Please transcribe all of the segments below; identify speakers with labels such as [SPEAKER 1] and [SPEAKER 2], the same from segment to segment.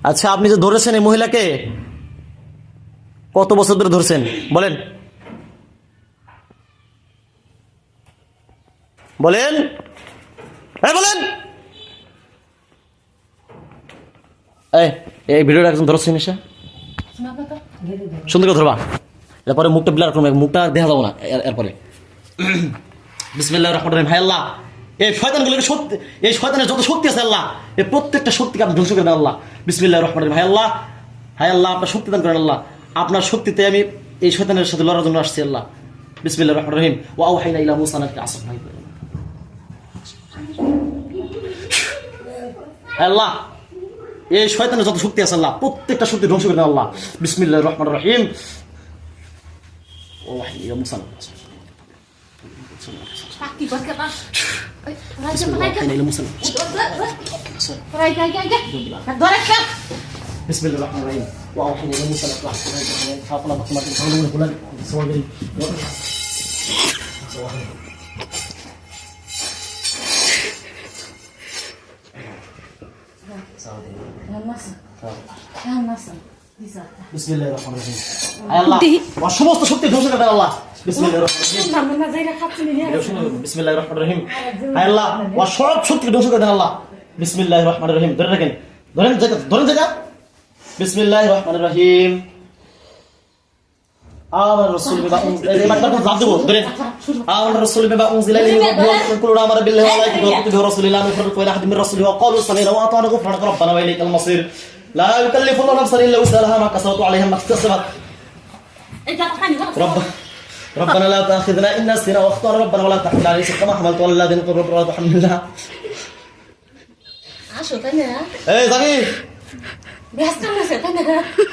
[SPEAKER 1] আচ্ছা, আপনি যে ধরেছেন এই মহিলাকে কত বছর ধরে ধরছেন বলেন? বলেন, বলেন। এই ভিডিওটা একজন ধরছেন এসে সুন্দর করে ধরবা, এরপরে মুখটা ব্লার করবে, মুখটা দেখা যাবো না এরপরে। বিসমিল্লাহির রহমানির রহিম। হায় আল্লাহ, এই শয়তানগুলোকে শক্তি, এই শয়তানের যত শক্তি আছে আল্লাহ, এই প্রত্যেকটা শক্তিকে আপনি ধ্বংস করে দেন আল্লাহ। বিসমিল্লাহির রহমানির রহিম। হায় আল্লাহ, হায় আল্লাহ, আপনার শক্তি দান করেন আল্লাহ। আপনার শক্তিতে আমি এই শয়তানের সাথে লড়ার জন্য আসছি আল্লাহ। বিসমিল্লাহির রহমানির রহিম। ওয়া আওহাইনা ইলা মূসা আন আসফ। হায় আল্লাহ, এই শয়তানের যত শক্তি আছে আল্লাহ, প্রত্যেকটা শক্তি ধ্বংস করে দেন আল্লাহ। বিসমিল্লাহির রহমানির রহিম। ওয়াহাইনা ইলা মূসা আন Asaf. Bismillahirrahmanirrahim. Wa auhayna ila Musa an Bismillahirrahmanirrahim. Allah, wa সমস্ত শক্তি ধ্বংস করে দেন আল্লাহ। বিসমিল্লাহিররহমানিররহিম। হায় আল্লাহ, ওয়া সব শক্তি ধ্বংস করে দেন আল্লাহ। বিসমিল্লাহিররহমানিররহিম। ধরে রাখেন, ধরেন জায়গা। বিসমিল্লাহিররহমানিররহিম। আমার রাসূল বিমা এবারটা তো জানতে বল ধরেন। আমার রাসূল বিমা উনজিলা ইলাইহি ওয়া কুলুনা আমারা বিল্লাহি ওয়া মালাইকাতিহি ওয়া কুতুবিহি ওয়া রাসূলিহি নুফাররিকু বাইনা আহাদিন মির রাসূলিহি ওয়া ক্বালু সামি'না ওয়া আতা'না গুফরানাকা রাব্বানা ওয়া ইলাইকাল মাসীর। লা ইউকাল্লিফুল্লাহু নাফসান ইল্লা উস'আলাহা মা কাসাbat ওয়া 'আলাইহা মা ইকতাসাbat। ربنا لا تأخذنا إن نسينا واخطأنا ربنا ولا تحمل علينا إصرا كما حملته على الذين من قبلنا ولا تحملنا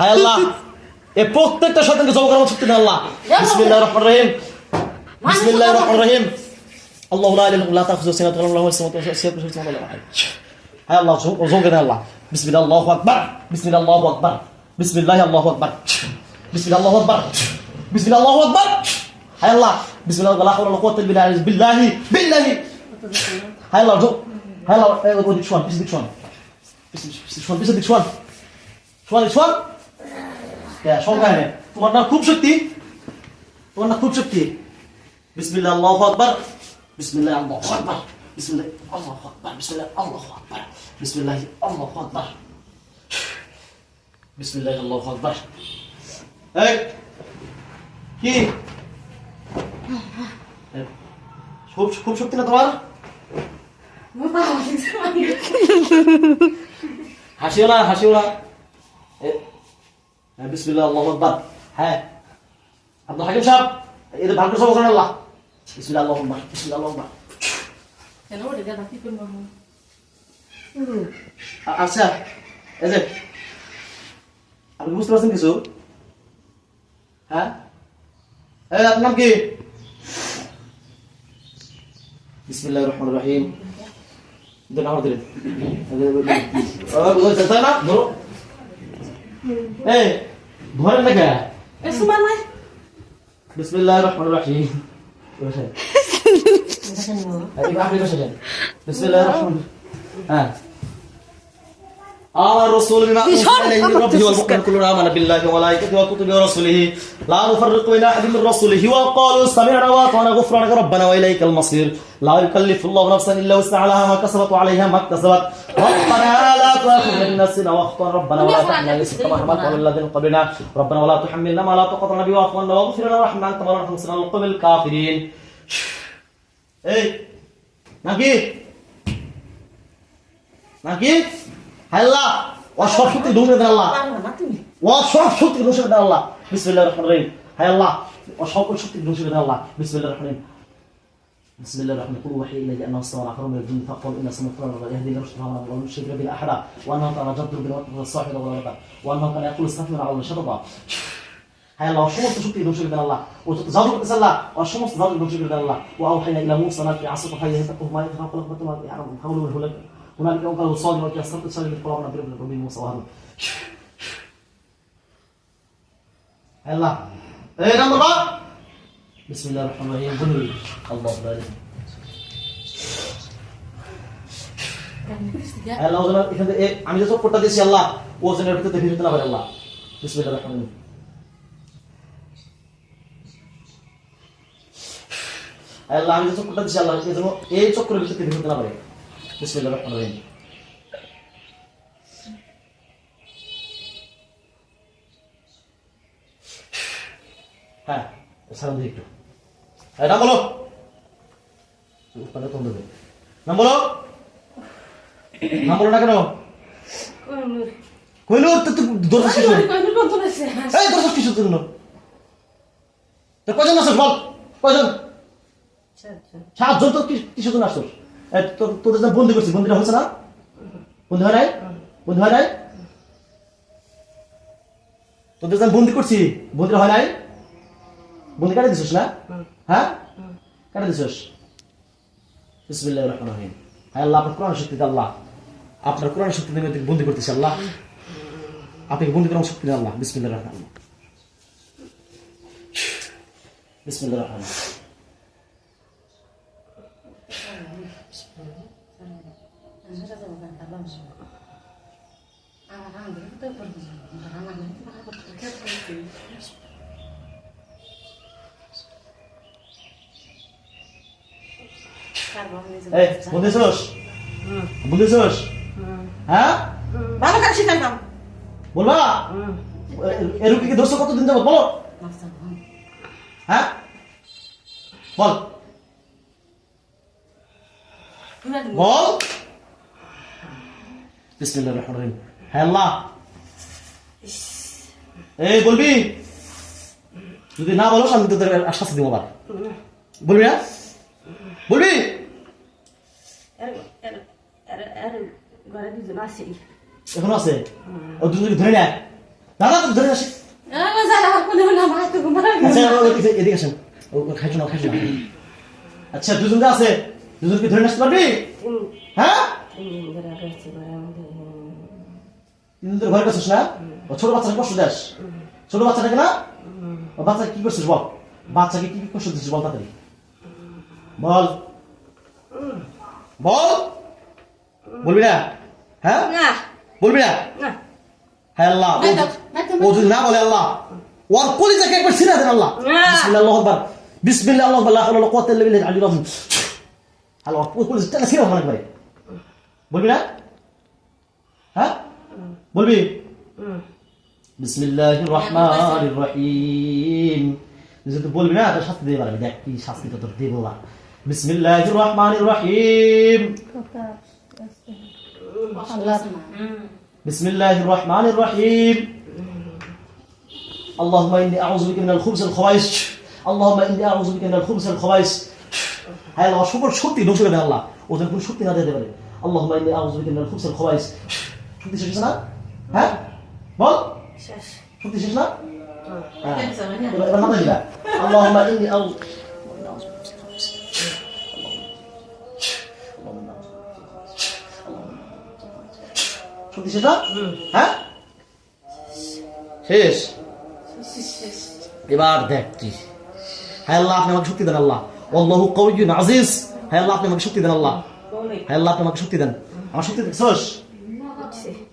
[SPEAKER 1] হায় আল্লাহ, এই প্রত্যেকটা শয়তানকে জব্দ করার শক্তি দেন আল্লাহ। বিসমিল্লাহির রহমানির রহিম। বিসমিল্লাহির রহমানির রহিম। আল্লাহু লা ইলাহা ইল্লা তাখুযু সিনাতুন ওয়া লাহু সামাওয়াতু ওয়া সাবিহু সামাওয়াতু ওয়া হায় আল্লাহ, জব্দ দেন আল্লাহ। বিসমিল্লাহ, আল্লাহু আকবার। বিসমিল্লাহ, আল্লাহু আকবার। বিসমিল্লাহ, আল্লাহু আকবার। বিসমিল্লাহ, আল্লাহু আকবার। বিসমিল্লাহ, আল্লাহু আকবার। হায় আল্লাহ, বিসমিল্লাহ, লা হাওলা ওয়ালা কুওয়াতা ইল্লা বিল্লাহি। হায় আল্লাহ, হায় আল্লাহ, ওদিক শোন, পিছদিক শোন, পিছদিক শোন, শোন। সংখ্যায় নেই, তোমার না খুব শক্তি, তোমার না খুব শক্তি। বিসমিল্লাহ, আল্লাহু আকবার। বিসমিল্লাহ, আল্লাহু আকবার। বিসমিল্লাহ, আল্লাহু আকবার। বিসমিল্লাহ, আল্লাহু আকবার। বিসমিল্লাহ, আল্লাহু আকবার। বিসমিল্লাহ, আল্লাহু আকবার। এই কি খুব শক্তি না তোমার? হাসিও না। বিসমিল্লাহ, আল্লাহু আকবার। হ্যাঁ, আব্দুল হাকিম সাহেব, এদের ভাগ্য সব করেন আল্লাহ। বিসমিল্লাহ, আল্লাহু আকবার। বিসমিল্লাহ, আল্লাহু আকবার। আচ্ছা, এই যে আপনি বুঝতে পারছেন কিছু? হ্যাঁ, আপনার নাম কি? বিসমিল্লাহির রহমানির রহিম। দেন আমার দিলেন না ধরো, এই ধরেন না কে? বিসমিল্লাহির রহমানির রহিম। বিসমিল্লাহির রহমানির হ্যাঁ। আমার রাসূল বিমা উনজিলা ইলাইহি মির রাব্বিহি ওয়াল মু'মিনুনা কুল্লুন আমানা বিল্লাহি ওয়া মালাইকাতিহি ওয়া কুতুবিহি ওয়া রাসূলিহি লা নুফাররিকু বাইনা আহাদিন মির রাসূলিহি ওয়া ক্বালু সামি'না ওয়া আতা'না গুফরানাকা রাব্বানা ওয়া ইলাইকাল মাসীর। লা ইউকাল্লিফুল্লাহু নাফসান ইল্লা উস'আলাহা মা কাসাবাত ওয়া 'আলাইহা মা ইকতাসাবাত। রাব্বানা লা তু'আখিযনা ইন নাসিনা ওয়া আখতা'না রাব্বানা ওয়া লা তাহমিল 'alaina إصرا كما حملته على الذين من قبلنا ربنا ولا تحملنا ما لا طاقة لنا به واعف عنا واغفر لنا وارحمنا أنت مولانا فانصرنا على القوم الكافرين। এই নাকি আল্লাহ, ওয়া সব শক্তি ধ্বংস করে দেন আল্লাহ। ওয়া সব শক্তি ধ্বংস করে দেন আল্লাহ। বিসমিল্লাহির রহমানির রহিম। হায় আল্লাহ, ওয়া সকল শক্তি ধ্বংস করে দেন আল্লাহ। বিসমিল্লাহির রহমানির রহিম। বিসমিল্লাহির রহমানির রহিম। কুল ওয়াহিয়া ইলাইয়া আন্নাহু ইসতাওয়া আখরাম মিনাল জিন্নি ফাকালু ইন্না সামি'না ওয়া ইয়াহদি ila rushd wa la nushriku bihi ahada wa annahu ta'ala jaddun bil waqti was sahih wa la wa annahu kana yaqulu astaghfiru ala shadaba। হায় আল্লাহ, সমস্ত শক্তি ধ্বংস করে দেন আল্লাহ। ও যত জাদু করতেছে আল্লাহ, ও সমস্ত জাদু ধ্বংস করে দেন আল্লাহ। ওয়া আওহাইনা ইলা মূসা আন আসফা ফাইয়া তাকুহু মা ইয়াখাফু লাকুম মা ইয়ারাম হাওলু হুলা হুনালিকা ওয়াকালু সালিহু ওয়া ইয়াসতাগফিru সালিহু বিল রব্বিহি মূসা ওয়া হারুন। আল্লাহ, এই নাম বাবা। বিসমিল্লাহির রহমানির রহিম। বলি আল্লাহু আকবার। আল্লাহ, এখানে আমি যে চক্করটা দিয়েছি আল্লাহ, ও যেন এর ভিতরে ভিড় হতে না পারে আল্লাহ। বিসমিল্লাহির রহমানির রহিম। আল্লাহ আমি যে চক্রটা দিচ্ছি আল্লাহ এই যেন এই চক্রের ভিতরে ভিড় হতে না পারে। বিসমিল্লাহির রহমানির রহিম। হ্যাঁ সালাম দিই একটু। নাম বলো। নাম বলো। নাম বলো না কেন? কইনুর তো দরকার কিছু নেই। এই দরকার কিছু তো না। তো কয়জন আসছ বল? কয়জন? সাতজন তো কিছু জন আসছ। তোদের যা বন্দি করছিস বন্দিরা হচ্ছে না? বন্দি হয় নাই? বন্দি হয় নাই? তোদের যা বন্দি করছি বন্দিরা হয় নাই? বন্দি কাটে দিছিস না? হ্যাঁ কাটে দিছিস। বিসমিল্লাহির রহমানির রহিম। হ্যাঁ আল্লাহ আপনার কোরআন শক্তি আল্লাহ আপনার কোরআন শক্তি দিয়ে বন্দি করতেছি আল্লাহ আপনি বন্দি করার শক্তি আল্লাহ। বিসমিল্লাহির রহমানির রহিম। বিসমিল্লাহির রহমানির রহিম। এই বন্দিছস? বন্দিছস? হ্যাঁ
[SPEAKER 2] ভালো কাজ শিখাইতাম
[SPEAKER 1] বলবা এরুকি কি দোস্ত কতদিন যাবত বলো? হ্যাঁ বল বল। বিসমিল্লাহির রহমানির রহিম। হ্যাঁ আল্লাহ এই বলবি যদি না বলো আমি তোদের শাস্তি দিব আবার। বলবি না? বলবি? এখনো আছে? ও দুজনকে ধরে নেয় দাদা তো ধরে আসে। এদিকে আসেন খাইছো না খাইছো না। আচ্ছা দুজনকে আছে দুজনকে ধরে আসতে পারবি? হ্যাঁ তিনজন ঘরে গেছিস না? ও ছোট বাচ্চাকে কষ্ট দেস ছোট বাচ্চাটাকে না? ও বাচ্চা কি করছিস বল? বাচ্চাকে কি কষ্ট দিচ্ছিস বল তাড়াতাড়ি বল বল। বলবি না? হ্যাঁ বলবি না? হ্যাঁ আল্লাহ ও যদি না বলে আল্লাহ ওর কলিজাকে একবার ছিঁড়ে দেন আল্লাহ। বিসমিল্লাহ আল্লাহু আকবার। বিসমিল্লাহ আল্লাহু আকবার লা হাওলা ওয়ালা কুওয়াতা ইল্লা বিল্লাহিল আলিয়্যিল আযীম। আল্লাহ ওর কলিজাটা ছিঁড়ে ভালো করে। বলবি না? হ্যাঁ বলবি? বিসমিল্লাহির রহমানির রহিম। যদি বলবি না তাহলে শাস্তি দিয়ে পারবি। দেখ কি শাস্তিটা তোর দেব না। বিসমিল্লাহির রহমানির রহিম। বিসমিল্লাহির রহমানির রহিম। আল্লাহুম্মা ইন্নী আউযু বিকা মিনাল খুবুসিল খাবাইস। আল্লাহুম্মা ইন্নী আউযু বিকা মিনাল খুবুসিল খাবাইস। হায় আল্লাহ সকল শক্তি ধ্বংস করে দেন আল্লাহ ওদের কোনো শক্তি না দিতে পারে। আল্লাহুম্মা ইন্নী আউযু বিকা মিনাল খুবুসিল খাবাইস। শক্তি শেষ না? হ্যাঁ বল শক্তি শেষ না? এবার মাথা দিলা আল্লাহুম্মা ইন্নী আউযু শক্তি শেষ না? হ্যাঁ শেষ। এবার দেখ তুই হ্যাঁ আল্লাহ আপনি আমাকে শক্তি দেন আল্লাহ। আল্লাহু কাউইয়্যুন আজিজ। হ্যাঁ আল্লাহ আপনি আমাকে শক্তি দেন আল্লাহ। হ্যাঁ আল্লাহ আপনি আমাকে শক্তি দেন। আমার শক্তি দেখছস?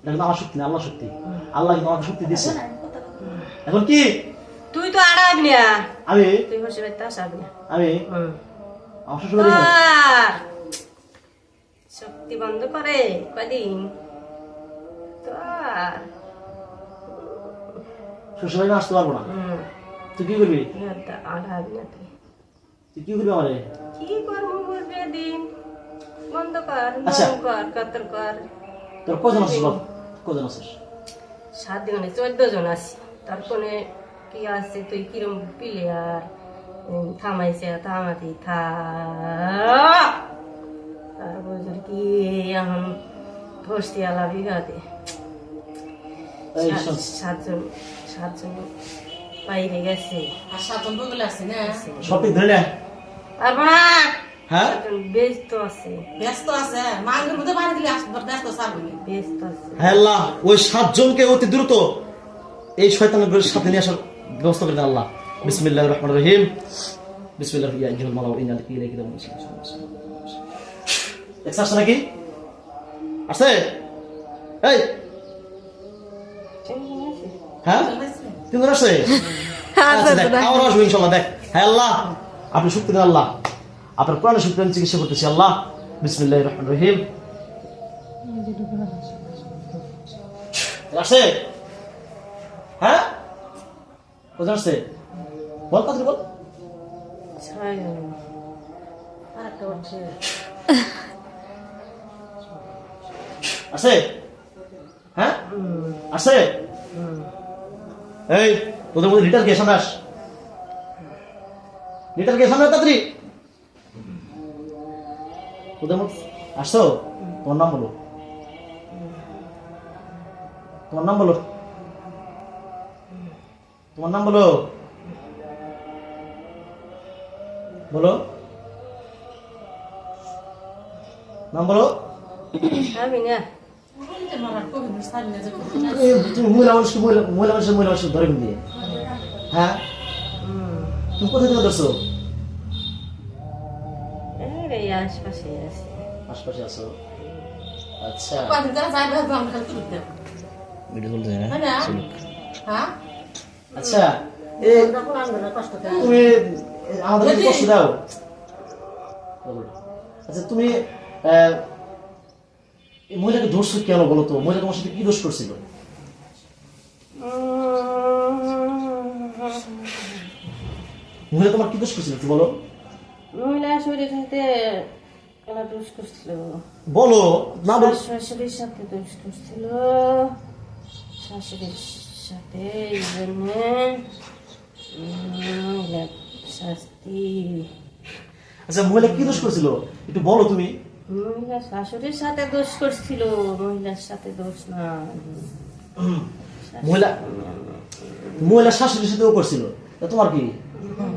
[SPEAKER 1] দেখো আমার শক্তি না আল্লাহ শক্তি। আল্লাহ কিন্তু আমাকে শক্তি দিয়েছে। এখন কি
[SPEAKER 2] তুই তো আড়াবি না
[SPEAKER 1] আমি
[SPEAKER 2] তুই বসে বাইতে আসবি না
[SPEAKER 1] আমি আমার শ্বশুর
[SPEAKER 2] শক্তি বন্ধ করে কদিন তো
[SPEAKER 1] শ্বশুর বাড়ি আসতে পারবো না। তুই কি করবি?
[SPEAKER 2] আড়াবি না
[SPEAKER 1] তুই কি করবি আমারে?
[SPEAKER 2] কি করবো বলবে দিন বন্ধ কর
[SPEAKER 1] আচ্ছা।
[SPEAKER 2] কর কাতর কর।
[SPEAKER 1] তোর কজন আছিস বল? কজন আছিস?
[SPEAKER 2] 7 দিনে 14 জন আছি। তারপরে কি আছে তুই কিরম প্লেয়ার থামাইছে থামাতি থা আর বুঝলি কি এখন ধরছি আলা বিঘাতে
[SPEAKER 1] এই শোন,
[SPEAKER 2] 7 জন বাইরে গেছে
[SPEAKER 3] আর 7 জন বদলে আছে না
[SPEAKER 1] সঠিক ধরে নে।
[SPEAKER 2] আর না
[SPEAKER 1] হ্যাঁ
[SPEAKER 2] 7 জন ব্যস্ত আছে
[SPEAKER 3] ব্যস্ত আছে মাঙ্গের মধ্যে বাড়ি দিলে আসবে ব্যস্ত সারবি
[SPEAKER 2] ব্যস্ত আছে।
[SPEAKER 1] হ্যাঁ আল্লাহ ওই 7 জনকে অতি দ্রুত এই শয়তানের সাথে নিয়ে আসার ব্যবস্থা করে দেন আল্লাহ। বিসমিল্লাহির রহমানির রহিম। বিসমিল্লাহ ইয়া আইয়ুহাল মালাউ ইন্না ইলাইকা দেখছ নাকি আছে? এই হ্যাঁ তিনজন আসছে আচ্ছা দেখ আবার আসবো ইনশাল্লাহ দেখ হ্যাঁ আল্লাহ আপনি শক্তি দেন আল্লাহ আপনার কোরআনের শক্তি আমি চিকিৎসা করতেছি আল্লাহ বিসমিল্লাহির রহমানির রহিম আসছে হ্যাঁ কোথায় আসছে বল কাজ বল আছে হ্যাঁ আছে এই তোদের মধ্যে লিটার কে সামনে আস লিটার কে সামনে তাড়াতাড়ি তোদের মধ্যে আসছো তোমার নাম বলো তোমার নাম বলো তোমার নাম বলো বলো নাম বলো
[SPEAKER 2] আমি না
[SPEAKER 1] তুমি মহিলা মানুষকে ধরে দিয়ে হ্যাঁ তুমি কোথায় থেকে ধরছো
[SPEAKER 2] এই আশপাশে আছে
[SPEAKER 1] আশপাশে আছো আচ্ছা
[SPEAKER 3] কদিন যারা যাই ভাববো আমরা খালি ছুটতে
[SPEAKER 1] ভিডিও চলছে না
[SPEAKER 3] তাই না হ্যাঁ
[SPEAKER 1] আচ্ছা এই তুমি আমাদের কষ্ট দাও আচ্ছা তুমি এই মহিলাকে ধরছো কেন বলো তো মহিলা তোমার সাথে কি দোষ করছিল মহিলা তোমার কি দোষ করছিল একটু বলো
[SPEAKER 2] মহিলা শরীরের সাথে খেলা দোষ করছিল
[SPEAKER 1] বলো না বলো
[SPEAKER 2] শাশুড়ির সাথে দোষ করছিল শাশুড়ির সাথে এই জন্য মহিলা শাস্তি
[SPEAKER 1] আচ্ছা মহিলা কি দোষ করছিল একটু বলো তুমি
[SPEAKER 2] মহিলা শাশুড়ির সাথে দোষ করছিল মহিলার সাথে দোষ না
[SPEAKER 1] মহিলা মহিলা শাশুড়ির সাথেও করছিল তা তোমার কি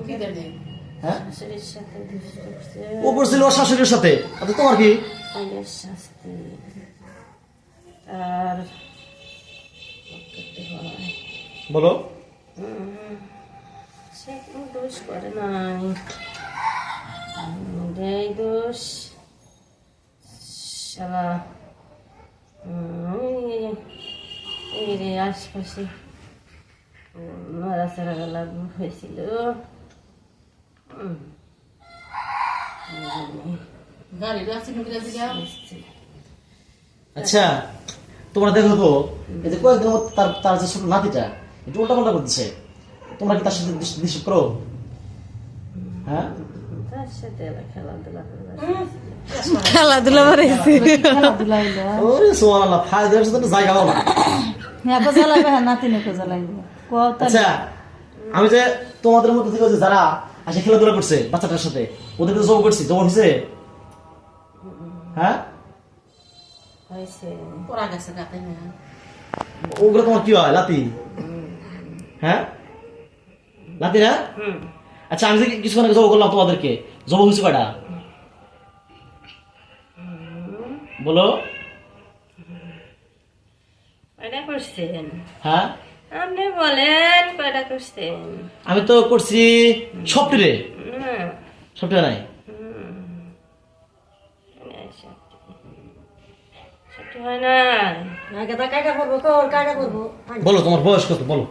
[SPEAKER 3] কি জানি
[SPEAKER 1] হ্যাঁ
[SPEAKER 2] শাশুড়ির সাথে দোষ করছে
[SPEAKER 1] ও করছিল ওর শাশুড়ির সাথে আচ্ছা তোমার কি
[SPEAKER 2] মহিলার শাস্তি আর করতে হয়
[SPEAKER 1] বলো
[SPEAKER 2] সে কোনো দোষ করে নাই এই দোষ শালা এই রে আশপাশে নড়াচড়া লাগু হয়েছিল
[SPEAKER 3] গাড়ি অ্যাক্সিডেন্ট করে দিলা
[SPEAKER 1] আচ্ছা তোমরা দেখো তো এই যে কয়েকদিন মধ্যে তার তার যে ছোট নাতিটা একটু উল্টা পাল্টা করতেছে তোমরা কি তার সাথে দৃশ্য করো হ্যাঁ
[SPEAKER 2] তার সাথে আবার খেলাধুলা করবে
[SPEAKER 4] খেলাধুলা বাড়াইছে
[SPEAKER 1] ওরে সুবহানাল্লাহ ফায়দার সাথে জায়গা পাবো না
[SPEAKER 4] হ্যাঁ জ্বালাইবে হ্যাঁ নাতিনকে জ্বালাইবে
[SPEAKER 1] আচ্ছা আমি যে তোমাদের মধ্যে থেকে যে যারা আসে খেলাধুলা করছে বাচ্চাটার সাথে ওদেরকে জব করছি জব হয়েছে হ্যাঁ
[SPEAKER 2] হয়েছে
[SPEAKER 3] পড়া গেছে গাতে না
[SPEAKER 1] ওগুলো তোমার কি হয় লাতি হ্যাঁ লাতি না আচ্ছা আমি যে কিছুক্ষণ আগে জব করলাম তোমাদেরকে জব হয়েছে কয়টা বলো
[SPEAKER 2] কয়টা করছেন
[SPEAKER 1] হ্যাঁ
[SPEAKER 2] আপনি বলেন কয়টা করছেন
[SPEAKER 1] আমি তো করছি সফটওয়্যারে
[SPEAKER 2] হুম,
[SPEAKER 1] সফটওয়্যার নাই
[SPEAKER 2] সত্যি হয় না
[SPEAKER 1] বলো তোমার বয়স কত বলো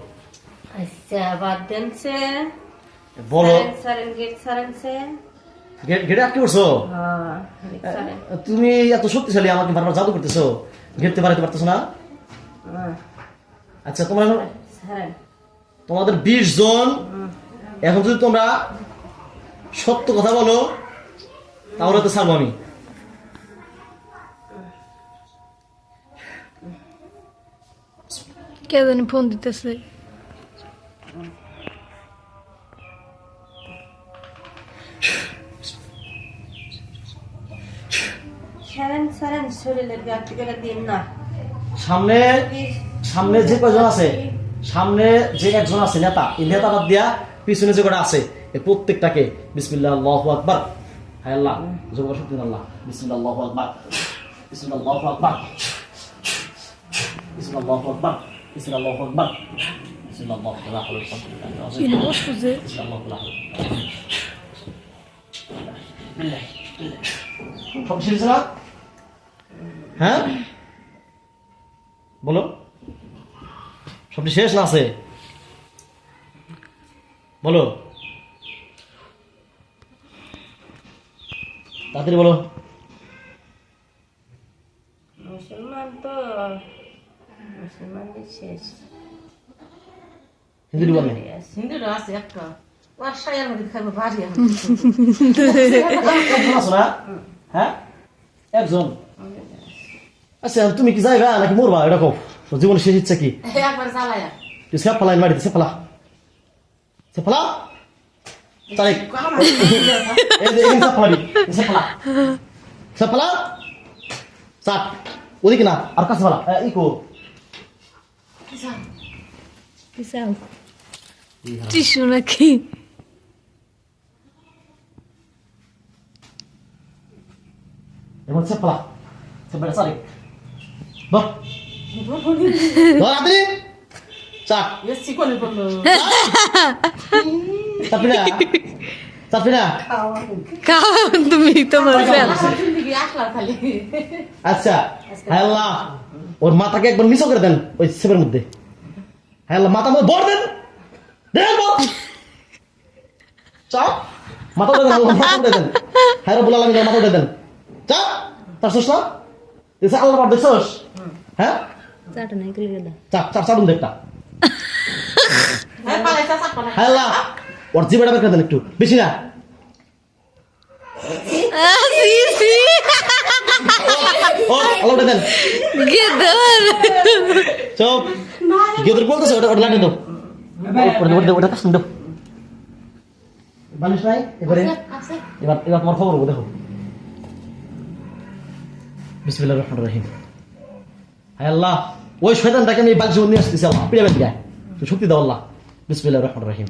[SPEAKER 2] আচ্ছা বাদ দেনছে
[SPEAKER 1] বলো
[SPEAKER 2] সারেন গেট সারেনছে
[SPEAKER 1] গেটে আটকে পড়ছো
[SPEAKER 2] হ্যাঁ গেট সারেন
[SPEAKER 1] তুমি এত শক্তিশালী আমাকে বারবার জাদু করতেছো ঘেরতে পারতে পারতেছো না আচ্ছা তোমরা এখন
[SPEAKER 2] সারেন
[SPEAKER 1] তোমাদের 20 জন এখন যদি তোমরা সত্য কথা বলো তাহলে তো ছাড়বো আমি
[SPEAKER 4] কে জানি ফোন দিতেছে
[SPEAKER 2] সারেন সারেন শরীরের গাঁটি করে দিন না
[SPEAKER 1] সামনে সামনে যে কয়জন আছে সামনে যে একজন আছে নেতা এই নেতাটা দিয়া পিছনে যে কটা আছে এই প্রত্যেকটাকে বিসমিল্লাহ আল্লাহু আকবার হায় আল্লাহ জোর শক্তি আল্লাহ বিসমিল্লাহ আল্লাহু আকবার বিসমিল্লাহ আল্লাহু আকবার বিসমিল্লাহ আল্লাহু আকবার বিসমিল্লাহ আল্লাহু আকবার বিসমিল্লাহ আল্লাহু আকবার
[SPEAKER 4] ইনি বসছে
[SPEAKER 1] বিসমিল্লাহ আল্লাহু আকবার সব শিখছে না হ্যাঁ বলো সবটি শেষ না আছে? বলো তাড়াতাড়ি বলো।
[SPEAKER 2] মুসলমান তো মুসলমানদের শেষ
[SPEAKER 1] হিন্দু বলে
[SPEAKER 3] হিন্দুরা আছে একটা ওর সায়ার মধ্যে খাইবো বাড়ি
[SPEAKER 1] একজন আছো না? হ্যাঁ একজন। আচ্ছা তুমি কি যাইবা নাকি মরবা এটা কও, জীবনের শেষ ইচ্ছা কি?
[SPEAKER 3] একবার জ্বালায়া
[SPEAKER 1] তুই সে ফেলাই বাড়িতে, সে ফেলা, সে ফেলা তারিখ সে ফেলা চাপ ওদিকে না আর কাছে ফেলা ইকো
[SPEAKER 4] টিসু নাকি?
[SPEAKER 1] এবার সে ফেলা সে বেড়া চারিক বল আপনি চাপ
[SPEAKER 3] এসছি কোনে বললো
[SPEAKER 1] চাপি না চাপি না।
[SPEAKER 4] খাও তুমি তোমার ফেল।
[SPEAKER 3] আসলাম খালি
[SPEAKER 1] আচ্ছা হ্যাঁ আল্লাহ ওর মাথাকে একবার মিশো করে দেন ওই সেবের মধ্যে। হ্যাঁ আল্লাহ মাথা মধ্যে বড় দেন দেন বল চাপ মাথা দেন আল্লাহ মাথা দেন। হ্যাঁ রব্বুল আলামিন মাথা দেন চাপ তার শেষ না এসে আল্লাহ পার দেখছস? হ্যাঁ
[SPEAKER 4] চাটা নাই কইলে দাও।
[SPEAKER 1] চাপ চাপ চাটুন দেখটা।
[SPEAKER 3] হ্যাঁ পালাইছা সাপ পালাই
[SPEAKER 1] হ্যাঁ আল্লাহ ওর জিবাটা বের করে দেন একটু বেশি না।
[SPEAKER 4] সি সি
[SPEAKER 1] ও আল্লাহ দেন
[SPEAKER 4] গেদর
[SPEAKER 1] চুপ গেদর বলতেছে ওটা ওটা লাগে দাও ওটা কাশ দাও বালিশ নাই এবারে এবার এবার তোমার খবর দেখো। বিসমিল্লাহির রহমানির রহিম। হায় আল্লাহ ওই শয়তানটাকে আমি বালিশ নিয়ে আসতেছি আল্লাহ পিড়ে বেঁধে গায় তুই শক্তি দাও আল্লাহ। বিসমিল্লাহির রহমানির রহিম।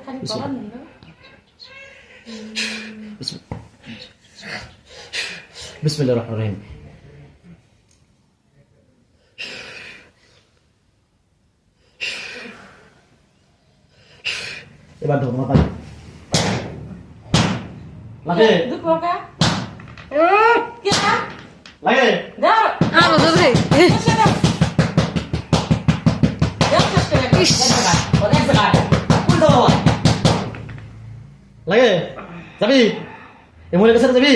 [SPEAKER 3] খালি বলা নিল
[SPEAKER 1] বিসমিল্লাহির রহমানির রহিম। এবার দেখো তোমার লাগে
[SPEAKER 3] দুপুর কা কে
[SPEAKER 1] লাগে
[SPEAKER 3] দাও
[SPEAKER 4] আলো ধরে
[SPEAKER 1] লাগে যাবি এমন কাছে যাবি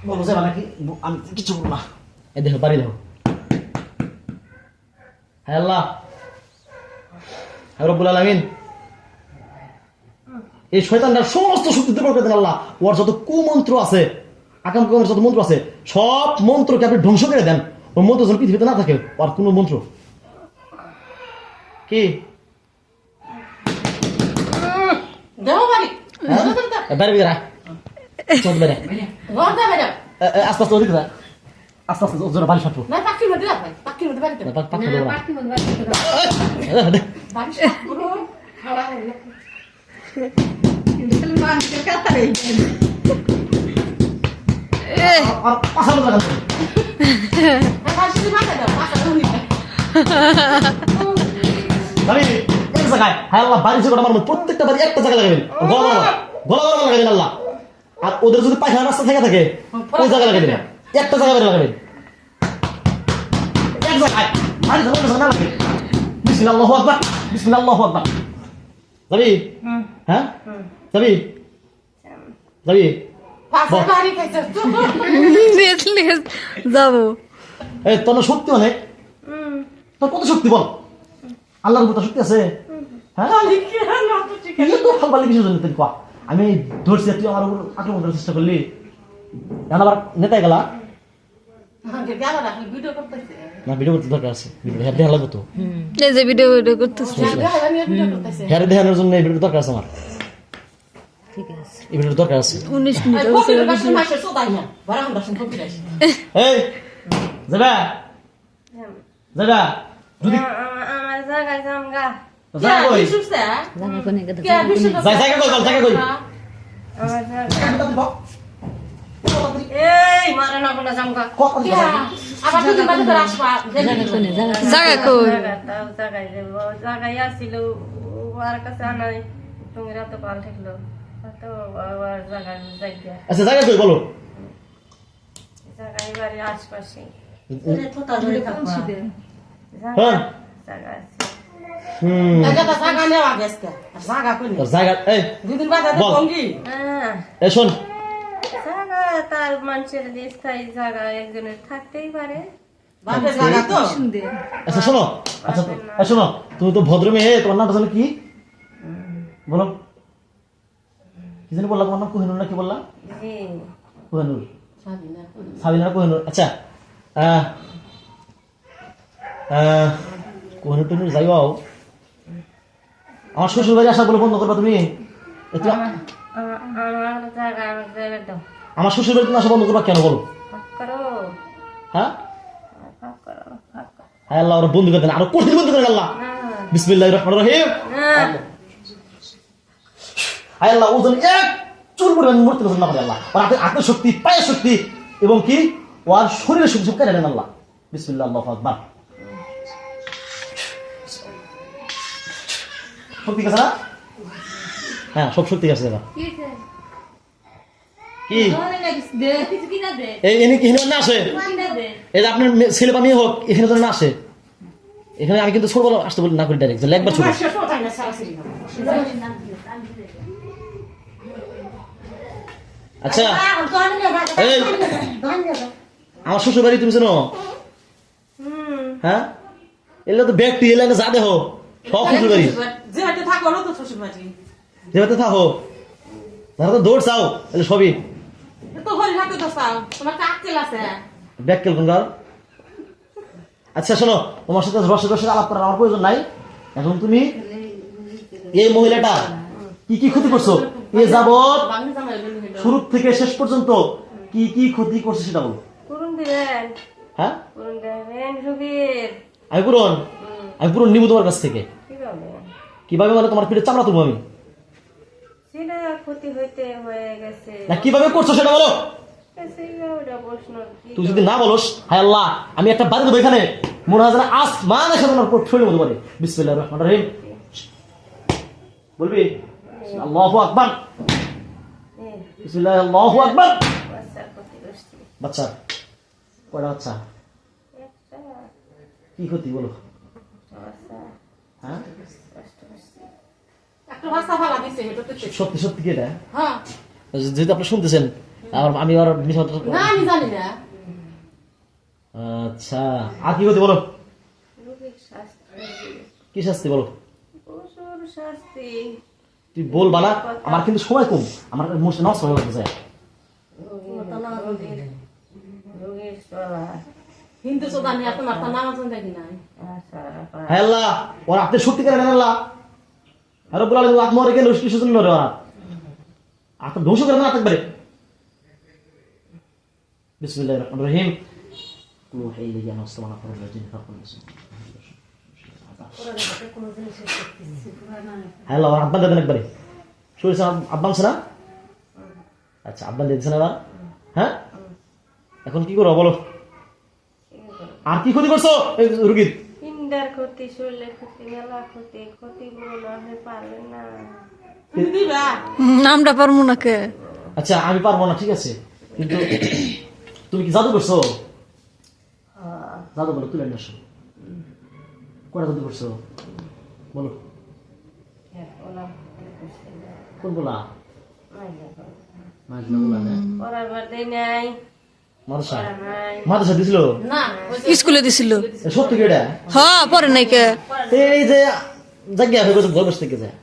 [SPEAKER 1] বলবো যাবা নাকি আমি কিছু বলবো না। এই দেখো বাড়ি দেখো। হ্যাঁ আল্লাহ হ্যাঁ রব্বুল আলামিন এই শয়তানটার সমস্ত শক্তি দুর্বল করে দেন আল্লাহ। ওর যত কুমন্ত্র আছে আকাম কুমন্ত্র যত মন্ত্র আছে সব মন্ত্রকে আপনি ধ্বংস করে দেন। ওর মন্ত্র যখন পৃথিবীতে না থাকে আর কোনো মন্ত্র কি
[SPEAKER 3] দাও বাড়ি
[SPEAKER 1] বাইরে বেরা চল বেরা
[SPEAKER 3] ঘর দা বেটা
[SPEAKER 1] আস্তে আস্তে ওদিকে যা আস্তে আস্তে জোরে বাড়ি ফাটবো
[SPEAKER 3] না পাখির মধ্যে রাখ ভাই পাখির মধ্যে বাড়ি দাও
[SPEAKER 1] পাখা দেবো না
[SPEAKER 3] বাড়ি পুরো খাড়া হয়ে গেল কিন্তু মানুষের কথা নেই
[SPEAKER 1] আর পাশা মতো লাগানো
[SPEAKER 3] বাড়ি মাথা দাও মাথা দাও
[SPEAKER 1] বাড়ি এক জায়গায় হ্যাঁ আল্লাহ বাড়ি যে আমার প্রত্যেকটা বাড়ি একটা জায়গায় লাগাবেন গলা গলা গলা গলা লাগাবেন আল্লাহ। আর ওদের যদি পায়খানা রাস্তা থাকে ওই জায়গায় লাগাবেন একটা জায়গায় লাগাবেন এক জায়গায় বাড়ি জায়গা না লাগে। বিসমিল্লাহু আকবার বিসমিল্লাহু আকবার। যাবি হ্যাঁ যাবি যাবি
[SPEAKER 3] পাশে বাড়ি খাইছ তো
[SPEAKER 4] দেখলে যাবো।
[SPEAKER 1] এই তোর না শক্তি অনেক, তোর কত শক্তি বল? আল্লাহর উপর শক্তি আছে? হ্যাঁ তুই তো ফালবালি কিছু জানি তুই কয়া আমি ধরছি তুই আমার উপর আক্রমণ করার চেষ্টা করলি এখন আবার নেতায় গেলা
[SPEAKER 3] ভিডিও করতেছে
[SPEAKER 1] না। ভিডিও করতে দরকার আছে, ভিডিও হ্যাঁ দেখা লাগবে তো।
[SPEAKER 4] এই যে ভিডিও করতেছি।
[SPEAKER 3] ভিডিও করতেছে
[SPEAKER 1] হ্যাঁ দেখানোর জন্য এই ভিডিও দরকার আছে আমার,
[SPEAKER 4] ঠিক আছে
[SPEAKER 1] এই ভিডিও দরকার আছে।
[SPEAKER 4] 19 মিনিট
[SPEAKER 3] আর
[SPEAKER 4] হয়েছে।
[SPEAKER 3] কপির বাসন মাসে সোদাই না বড় আমরা শুন কপি রাখি
[SPEAKER 1] এই যাবা যাবা যদি
[SPEAKER 2] আমার জায়গায় জামগা
[SPEAKER 1] যাবা কই
[SPEAKER 3] বিশুসা
[SPEAKER 4] জানা কোনে কথা।
[SPEAKER 3] কে বিশুসা
[SPEAKER 1] যাই জায়গা কই বল জায়গা কই
[SPEAKER 2] আমার জায়গা এই মারে না কোনা জামগা
[SPEAKER 3] কে আবার তুমি বাড়ি করে আসবা
[SPEAKER 4] জানা কোনে জায়গা কই?
[SPEAKER 2] জায়গায় যাবো জায়গায় আসছিল ওর কাছে আনাই তুমি রাত পাল ঠেকলো তো আবার জায়গায় যাই
[SPEAKER 1] আচ্ছা জায়গা কই বলো।
[SPEAKER 2] জায়গায় বাড়ির আশপাশে
[SPEAKER 1] হ্যাঁ
[SPEAKER 2] জায়গা আছে
[SPEAKER 3] এটা তো জায়গা নেওয়া গেছে জায়গা কই
[SPEAKER 1] তোর জায়গা এই
[SPEAKER 3] দুদিন বাদে
[SPEAKER 1] বল।
[SPEAKER 3] ভঙ্গি
[SPEAKER 2] হ্যাঁ
[SPEAKER 1] এই শোন
[SPEAKER 2] জায়গা তার মানুষের স্থায়ী জায়গা একজনের থাকতেই পারে
[SPEAKER 3] বাপের জায়গা তো
[SPEAKER 1] আচ্ছা শোনো আচ্ছা শোনো তুমি তো ভদ্র মেয়ে তোমার নামটা জানো কি বলো কি জানি বললা তোমার নাম কোহিনুর না কি বললা
[SPEAKER 2] জি
[SPEAKER 1] কোহিনুর সাবিনা কোহিনুর আচ্ছা কোহিনুর টুহিনুর যাই হোক আমার শ্বশুর বাড়ি আসা বলে বন্ধ করবা তুমি একটু
[SPEAKER 2] আমার জায়গা আমার জায়গা দাও
[SPEAKER 1] আমার শ্বশুর বাড়ি তুমি আসা বন্ধ করবা কেন বলো
[SPEAKER 2] ফাঁক করো
[SPEAKER 1] হ্যাঁ
[SPEAKER 2] ফাঁক করো ফাঁক করো
[SPEAKER 1] হায় আল্লাহ ওরা বন্ধু করতেন আরো কঠিন বন্ধু করেন আল্লাহ
[SPEAKER 2] না
[SPEAKER 1] বিসমিল্লাহির রহমানির রহিম
[SPEAKER 2] না
[SPEAKER 1] হায় আল্লাহ ওজন এক চুল পরিমাণ মরতে পছন্দ করে আল্লাহ ওর হাতের শক্তি পায়ের শক্তি এবং কি ওর শরীরের শক্তি সব কেড়ে নেন আল্লাহ বিসমিল্লাহ আল্লাহু আকবার শক্তি আছে না হ্যাঁ সব শক্তি আছে এবার কি এই এনে কি না আসে এই যে আপনার ছেলে বা মেয়ে হোক এখানে যেন না আসে এখানে আমি কিন্তু ছোট বলো আসতে বলি না করি ডাইরেক্ট একবার ছোট আচ্ছা এই আমার শ্বশুর বাড়ি তুমি শোনো হ্যাঁ এলে তো ব্যক্তি এলে যা দেহ সব শ্বশুর বাড়ি
[SPEAKER 3] যে হাতে থাকো না তো শ্বশুর বাড়ি
[SPEAKER 1] যেতে থাকো তারা তো দৌড় চাও এলে সবই
[SPEAKER 3] তো হরি হাতে তো চাও তোমার কাকতেল আছে
[SPEAKER 1] ব্যাগ কেল কোন আচ্ছা শোনো তোমার সাথে রসে রসে আলাপ করার আমার প্রয়োজন নাই এখন তুমি এই মহিলাটা কি কি ক্ষতি করছো এ যাবৎ
[SPEAKER 3] বাংলা জামাই বলি হলো
[SPEAKER 1] শুরু থেকে শেষ পর্যন্ত কি কি ক্ষতি করছে সেটা বলো
[SPEAKER 2] করুন দিবেন
[SPEAKER 1] হ্যাঁ
[SPEAKER 2] করুন দেবেন রুগীর
[SPEAKER 1] আমি পুরো নিবো তোমার কাছ থেকে
[SPEAKER 2] কিভাবে
[SPEAKER 1] কিভাবে মানে তোমার পিঠে চামড়া তুলবো আমি
[SPEAKER 2] সেটা ক্ষতি হইতে হয়ে গেছে
[SPEAKER 1] না কিভাবে করছো সেটা বলো
[SPEAKER 2] ওটা প্রশ্ন কি
[SPEAKER 1] তুই যদি না বলোস হায় আল্লাহ আমি একটা বাড়ি দেবো এখানে মনে হয় যেন আসমান এসে তোমার শরীরের মতো পারে বিসমিল্লাহির রহমানির রহিম বলবি আল্লাহু আকবার বিসমিল্লাহ আল্লাহু আকবার
[SPEAKER 2] বাচ্চার ক্ষতি করছি
[SPEAKER 1] বাচ্চা কয়টা বাচ্চা
[SPEAKER 2] একটা
[SPEAKER 1] কি ক্ষতি বলো
[SPEAKER 2] বাচ্চা
[SPEAKER 1] হ্যাঁ
[SPEAKER 2] কষ্ট করছি
[SPEAKER 3] একটা ভাষা ফালা দিছে এটা তো
[SPEAKER 1] সত্যি সত্যি কি এটা
[SPEAKER 3] হ্যাঁ
[SPEAKER 1] যেহেতু আপনি শুনতেছেন আর আমি আর মিশা
[SPEAKER 3] না আমি জানি না
[SPEAKER 1] আচ্ছা আর কি ক্ষতি বলো
[SPEAKER 2] রুগীর শাস্তি
[SPEAKER 1] কি শাস্তি বলো
[SPEAKER 2] প্রচুর শাস্তি
[SPEAKER 1] তুই বলবা না আমার কিন্তু সময় কম আমার মোস্ট নষ্ট হয়ে গেছে
[SPEAKER 2] রুগীর চলা
[SPEAKER 3] হিন্দু সোদানি আর তোমার তো নামাজ দেখি নাই
[SPEAKER 2] আশা
[SPEAKER 1] হ্যাঁ আল্লাহ ওর আপনি সত্যি করে নেন আল্লাহ আরো বলা আত্মহরে গেল কিছু জন্য ওরা আত্ম ধ্বংস করে না থাকবে বিসমিল্লাহির রহমানির রহিম কুল হাইলি জানা আসসালামু আলাইকুম ওয়া রাহমাতুল্লাহি হ্যালো আব্বান দেন একবারে শুনছ আব্বান ছাড়া আচ্ছা আব্বান দিয়েছেন এবার হ্যাঁ এখন কি করো বলো আর কি ক্ষতি করছো এই রোগীর
[SPEAKER 2] ইন্দার ক্ষতি শরীরের ক্ষতি মেলা ক্ষতি ক্ষতিগুলো না হয়ে পারবে না
[SPEAKER 3] তুমি দিবা
[SPEAKER 4] নামটা পারবো না কে
[SPEAKER 1] আচ্ছা আমি পারবো না ঠিক আছে কিন্তু তুমি কি জাদু করছো জাদু বলো তুলে নিয়ে আসো কটা জাদু করছো বলো কোন বলা
[SPEAKER 2] পড়ার বার দেয় নাই
[SPEAKER 1] মাদ্রাসা
[SPEAKER 2] পড়া নাই
[SPEAKER 1] মাদ্রাসা দিছিল
[SPEAKER 3] না
[SPEAKER 4] স্কুলে দিছিল
[SPEAKER 1] এ সত্যি কি এটা
[SPEAKER 4] হ্যাঁ পরে নাই কে
[SPEAKER 1] এই যে জায়গা হয়ে গেছে বয়স থেকে যায়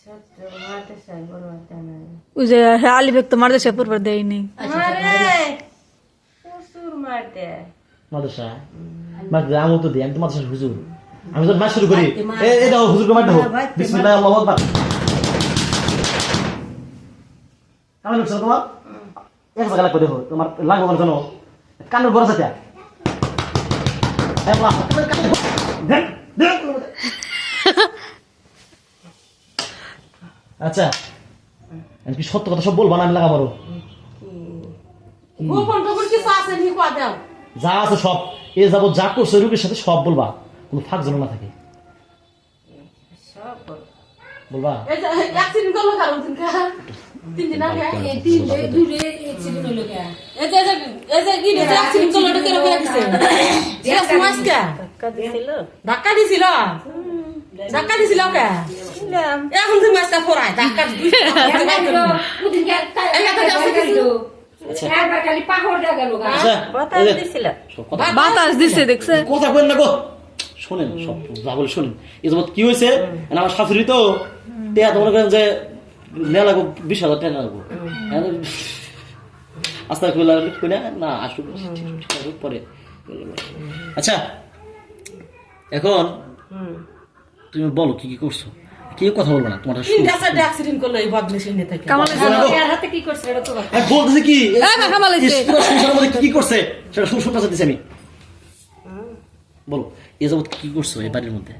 [SPEAKER 2] সত্য মারতে চাই বড় মারতে নাই
[SPEAKER 4] ওই যে আলিবেগ তো মারদেশে পড়বার দেয়নি
[SPEAKER 2] মারে প্রচুর মার দেয়
[SPEAKER 1] মাদ্রাসা মাদ্রাসা আমি তো দিই আমি তো মাদ্রাসা হুজুর আমি তো মাস শুরু করি এই দেখো হুজুরকে মার দেখো বিসমিল্লাহ আল্লাহু আকবার কেমন লাগছে তোমার এক জায়গা লাগবে দেখো তোমার লাগবে কেন জানো কানের বড় সাথে আচ্ছা আমি কি সত্য কথা সব বলবো না আমি লাগাবো
[SPEAKER 3] গোপন গোপন কিছু আছে নি কয়া দাও
[SPEAKER 1] যা আছে সব এ যাবো যা করছে রোগীর সাথে সব বলবা কোনো ফাঁক যেন না থাকে
[SPEAKER 2] সব বড়
[SPEAKER 1] বলবা
[SPEAKER 3] এই যে অ্যাক্সিডেন্ট করলো কারণ তুমি তিন দিন আগে এই তিন দূরে এক্সিডেন্ট হলো কে এই যে কি রে অ্যাক্সিডেন্ট করলো এটা কেন হয়ে গেছে এটা সমাজ কে
[SPEAKER 2] ধাক্কা দিছিল
[SPEAKER 3] ধাক্কা দিছিল কে
[SPEAKER 2] ছিলাম।
[SPEAKER 3] এখন তুমি মাছটা ফরাই ধাক্কা দিছিল
[SPEAKER 1] আচ্ছা
[SPEAKER 2] বাতাস
[SPEAKER 1] এই যে,
[SPEAKER 2] দিছিল
[SPEAKER 1] সব কথা
[SPEAKER 4] বাতাস দিছে দেখছে
[SPEAKER 1] কথা কইন না গো শুনেন সব যা বলে শুনেন এই যাবত কি হয়েছে আমার শাশুড়ি তো টেয়া তো মনে করেন যে নেওয়া লাগবো 20,000 টাকা লাগবো আস্তে কই না আসুক পরে আচ্ছা এখন তুমি বলো কি কি করছো কি কথা বলবো না তোমার
[SPEAKER 3] তিনটা চারটা অ্যাক্সিডেন্ট করলো এই বদমেশিন নিয়ে থেকে
[SPEAKER 4] কামাল
[SPEAKER 3] এর হাতে কি করছে এটা তো
[SPEAKER 1] বলতেছি কি
[SPEAKER 4] কামাল হইছে।
[SPEAKER 1] সংসারের মধ্যে কি করছে সেটা শুনতে চাইতেছি আমি বলো এই যাবত কি করছো এই বাড়ির মধ্যে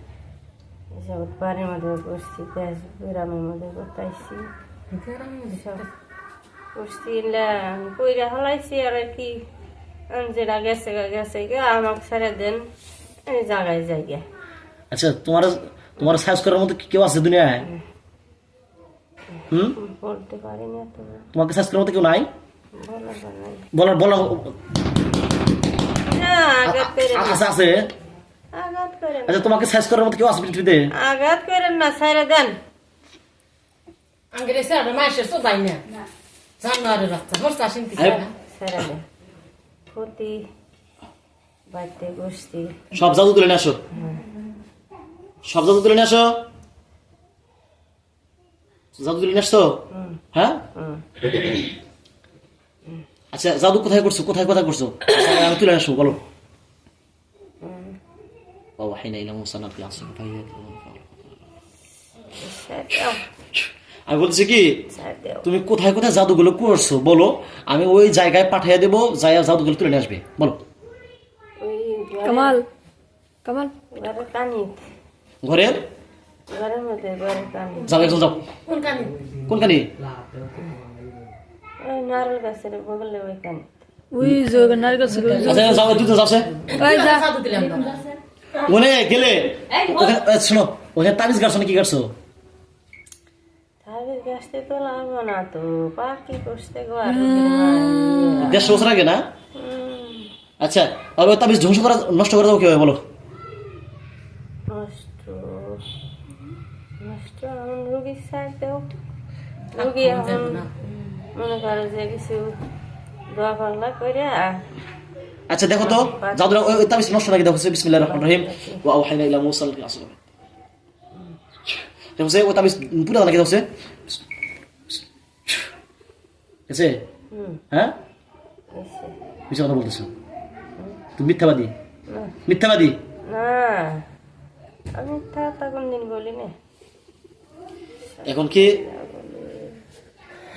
[SPEAKER 2] এসব বাড়ির মধ্যে বসছি দেশ গ্রামের মধ্যে কোথাইছি বসছি কইরা হলাইছি আর কি যেটা গেছে গেছে আমাকে ছেড়ে দেন আমি জায়গায় যাই গে
[SPEAKER 1] আচ্ছা তোমার সাইজ করার মতো কি কেউ আছে দুনিয়ায়
[SPEAKER 2] বলতে পারি না তো
[SPEAKER 1] তোমাকে সাইজ করার মতো কেউ নাই
[SPEAKER 2] বলা নাই
[SPEAKER 1] বলার
[SPEAKER 2] না আঘাত করে
[SPEAKER 1] আছে আছে
[SPEAKER 2] আঘাত করে
[SPEAKER 1] আচ্ছা তোমাকে সাইজ করার মতো কেউ আছে পৃথিবীতে
[SPEAKER 2] আঘাত করেন না ছেড়ে দেন
[SPEAKER 3] আঙ্গরে স্যার মাসের তো যাই না জানুয়ারি রাস্তা বর্ষা শুনতে
[SPEAKER 2] ছেড়ে দেন প্রতি বাড়িতে বসছি
[SPEAKER 1] সব জাদু তুলে নিয়ে আসো সব জাদু তুলে নিয়ে আসো জাদু তুলে নিয়ে আসছো হ্যাঁ আচ্ছা জাদু কোথায় করছো কোথায় করছো আমি তুলে আসো বলো ووحينا إلى موسى أن ألقي عصاك فإذا আমি বলছি কি তুমি কোথায় কোথায় জাদুগুলো করছো বলো আমি ওই জায়গায় পাঠিয়ে দেবো যাই জাদুগুলো তুলে নিয়ে আসবে বলো
[SPEAKER 2] ওই
[SPEAKER 4] কামাল কামাল
[SPEAKER 2] ঘরের কানি
[SPEAKER 1] ঘরের
[SPEAKER 2] ঘরের মধ্যে ঘরের কানি
[SPEAKER 1] যাও একজন যাও
[SPEAKER 3] কোন কানি
[SPEAKER 1] কোন কানি
[SPEAKER 2] ওই নারকেল গাছের বগলে ওই কানি
[SPEAKER 4] ওই যে নারকেল ছিল
[SPEAKER 1] আচ্ছা যাও দুজন যাচ্ছে
[SPEAKER 4] ওই যা
[SPEAKER 3] সাধু দিলাম না
[SPEAKER 1] ওখানে গেলে শোনো ওখানে তাবিজ গাছ কি গাছ
[SPEAKER 2] তাবিজ গাছতে তো লাগবো না তো পাখি কষতে ঘর
[SPEAKER 1] 150 বছর আগে না আচ্ছা আর ওই তাবিজ ধ্বংস করা নষ্ট করে দেবো কিভাবে বলো
[SPEAKER 2] নষ্ট নষ্ট এখন রুগীর সাইডেও রুগী এখন মনে করো যে কিছু দোয়া পাল্লা করে
[SPEAKER 1] আচ্ছা দেখো তো জাদুরা ওই তাবিজ নষ্ট নাকি দেখো বিসমিল্লাহির রহমানির রহিম ওয়া আওহাইনা ইলা মূসা আলাইহি আসসালাম দেখো ওই তাবিজ পুরো নাকি দেখো এসে হ্যাঁ মিছা কথা বলতেছো তুমি মিথ্যাবাদী মিথ্যাবাদী
[SPEAKER 2] না আমি তা কোন দিন বলি না
[SPEAKER 1] এখন কি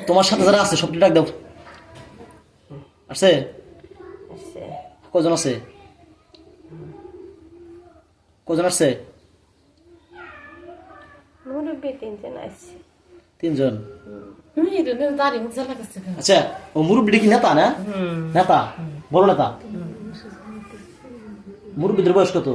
[SPEAKER 1] তোমার সাথে যারা আছে সবটি ডাক দাও আছে কজন আছে কজন আছে
[SPEAKER 2] মুরব্বী তিনজন আছে
[SPEAKER 1] 3 জন
[SPEAKER 3] তুমি এটা দাঁড়িয়ে মুখ জ্বালা করছে
[SPEAKER 1] আচ্ছা ও মুরব্বী কি নেতা না নেতা বড় নেতা মুরব্বীদের বয়স কত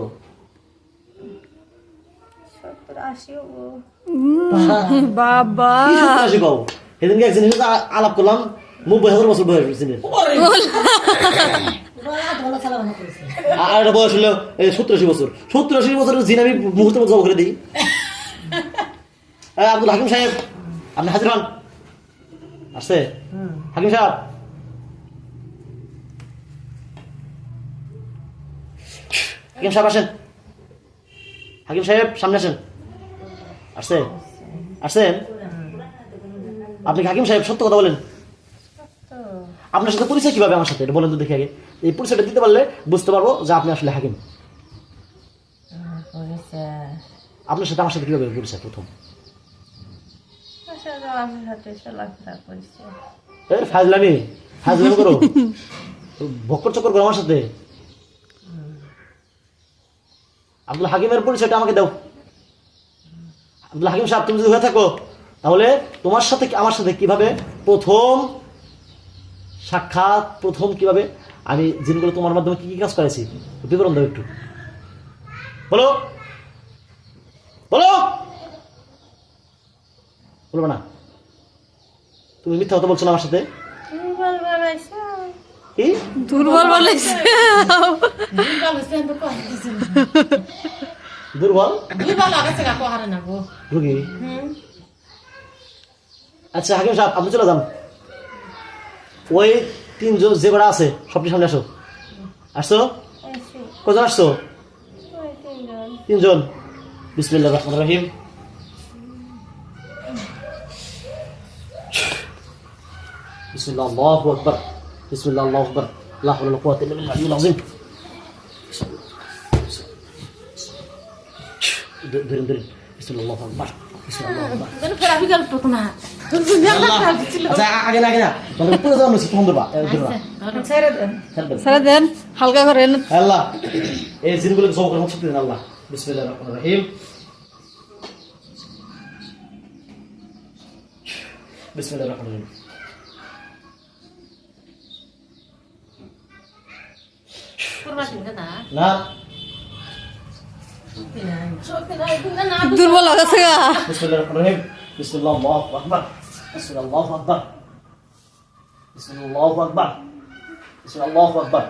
[SPEAKER 2] 70-80
[SPEAKER 4] বাবা
[SPEAKER 1] কি সত্যি আসি কও সেদিনকে একজন সাথে আলাপ করলাম 90,000 বছর বয়স হয়েছিল আর একটা বয়স হলো 70-80 বছর 70-80 বছরের জিন আমি মুহূর্তে মতো জব করে দিই আব্দুল হাকিম সাহেব আপনি হাজির হন আসছে হাকিম সাহেব হাকিম সাহেব আসেন হাকিম সাহেব সামনে আসেন আসছে আসছেন আপনি হাকিম সাহেব সত্য কথা বলেন আপনার সাথে পরিচয় কিভাবে আমার সাথে এটা বলেন তো দেখি আগে এই পরিচয়টা দিতে পারলে বুঝতে পারবো যে আপনি আসলে হাকিম আপনার সাথে আমার সাথে কিভাবে পরিচয় প্রথম ফাজলামি ফাজলামি করো ভক্কর চক্কর করো আমার সাথে আব্দুল হাকিমের পরিচয়টা আমাকে দাও আব্দুল হাকিম সাহেব তুমি যদি হয়ে থাকো তাহলে তোমার সাথে আমার সাথে কিভাবে প্রথম সাক্ষাৎ প্রথম কিভাবে আমি জিনগুলো তোমার মাধ্যমে কি কি কাজ করেছি বিবরণ দাও একটু বলো বলো বলবো না তুমি মিথ্যা কথা বলছো না আমার সাথে?
[SPEAKER 2] দুর্বল বানাইছে
[SPEAKER 1] কি
[SPEAKER 4] দুর্বল বলেছে
[SPEAKER 1] দুর্বল
[SPEAKER 3] দুর্বল লাগাছে কাকু হারে না গো
[SPEAKER 1] রুগী? আচ্ছা হাকিম সাহেব আপনি চলে যান, ওই তিনজন যে কটা আছে সবটি সামনে আসো। আসছো?
[SPEAKER 2] এসে
[SPEAKER 1] কজন আসছো?
[SPEAKER 2] ওই তিনজন
[SPEAKER 1] তিনজন। বিসমিল্লাহির রহমানির রহিম। বিসমিল্লাহ, আল্লাহু আকবার। বিসমিল্লাহ, আল্লাহু আকবার। লা হাওলা ওয়ালা কুওয়াতা ইল্লা বিল্লাহিল আলিয়্যিল আযীম। ধরুন ধরুন। বিসমিল্লাহ, আল্লাহু আকবার। বিসমিল্লাহ, আল্লাহু আকবার।
[SPEAKER 3] যেন ফেরাবি গেল তো না
[SPEAKER 1] আচ্ছা আগে না মানে পুরো যাওয়া উচিত তখন ধরবা
[SPEAKER 3] ছেড়ে দেন
[SPEAKER 4] সারা দেন হালকা করেন
[SPEAKER 1] আল্লাহ এই জিনগুলোকে জব করার শক্তি দেন আল্লাহ। বিসমিল্লাহির রহমানির রহিম। বিসমিল্লাহির রহমানির রহিম।
[SPEAKER 3] করবাছি না
[SPEAKER 1] না
[SPEAKER 3] সত্যি না তুমি না
[SPEAKER 4] দুর্বল লাগাছে গা
[SPEAKER 1] বিসমিল্লাহির রহমানির রহিম। বিসমিল্লাহ, আল্লাহু আকবার। বিসমিল্লাহ, আল্লাহু আকবার। বিসমিল্লাহ, আল্লাহু আকবার। বিসমিল্লাহ, আল্লাহু আকবার।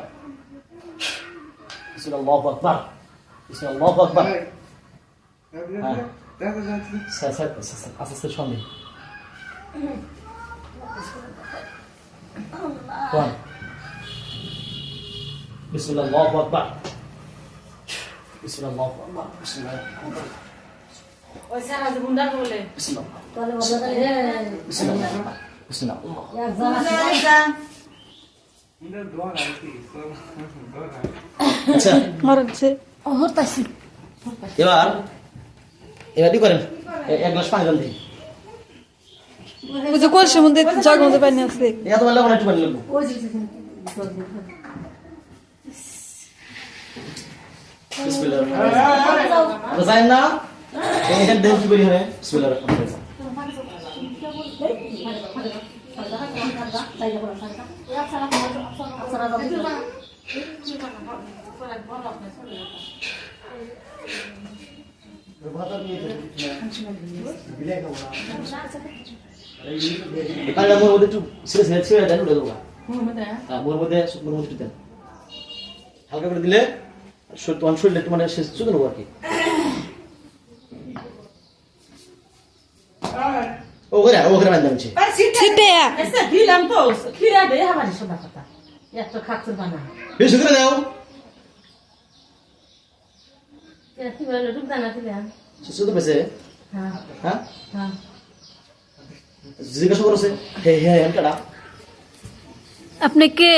[SPEAKER 1] বিসমিল্লাহ, আল্লাহু আকবার। বিসমিল্লাহ, আল্লাহু আকবার। স্যার স্যার স্যার আস্তে আস্তে সামনে কোন বিসমিল্লাহ, আল্লাহু আকবার। বিসমিল্লাহ, আল্লাহু আকবার। বিসমিল্লাহ,
[SPEAKER 3] ওই সারা যে মুন্ডা বলে
[SPEAKER 1] বিসমিল্লাহ,
[SPEAKER 3] তাহলে বলা যায়
[SPEAKER 1] বিসমিল্লাহ, বিসমিল্লাহ, আল্লাহ। আচ্ছা
[SPEAKER 4] মারছে
[SPEAKER 3] হতাছি
[SPEAKER 1] এবার কি করেন এক গ্লাস পানি দেন দিই।
[SPEAKER 4] ওই যে কলসির মধ্যে জগের মধ্যে পানি আছে
[SPEAKER 1] এত বেলা একটু পানি লাগবো।
[SPEAKER 3] ওই যে
[SPEAKER 1] বিসমিল্লাহির রহমানির রহিম। আপনি জানেন না এখানে দেন কি করি হয়? বিসমিল্লাহির রহমানির রহিম। পানিটা মোর মধ্যে একটু ছিঁড়ে দেন উঠে দেবো। হ্যাঁ মোর মধ্যে একটু দেন হালকা করে দিলে তোমার শরীরটা একটু মানে শুধু নেবো আর কি। ওখানে বান্ধা হচ্ছে
[SPEAKER 4] ছিটে
[SPEAKER 3] এসে দিলাম তো খিরা দে আমাদের সোনা কথা এত খাচ্ছর বানা
[SPEAKER 1] বেশি করে দাও।
[SPEAKER 2] কি বলে ঢুকতা না দিলাম
[SPEAKER 1] শুধু পেছে
[SPEAKER 3] হ্যাঁ
[SPEAKER 1] হ্যাঁ
[SPEAKER 3] হ্যাঁ
[SPEAKER 1] জিজ্ঞাসা করছে হে হে কাটা
[SPEAKER 4] আপনি কে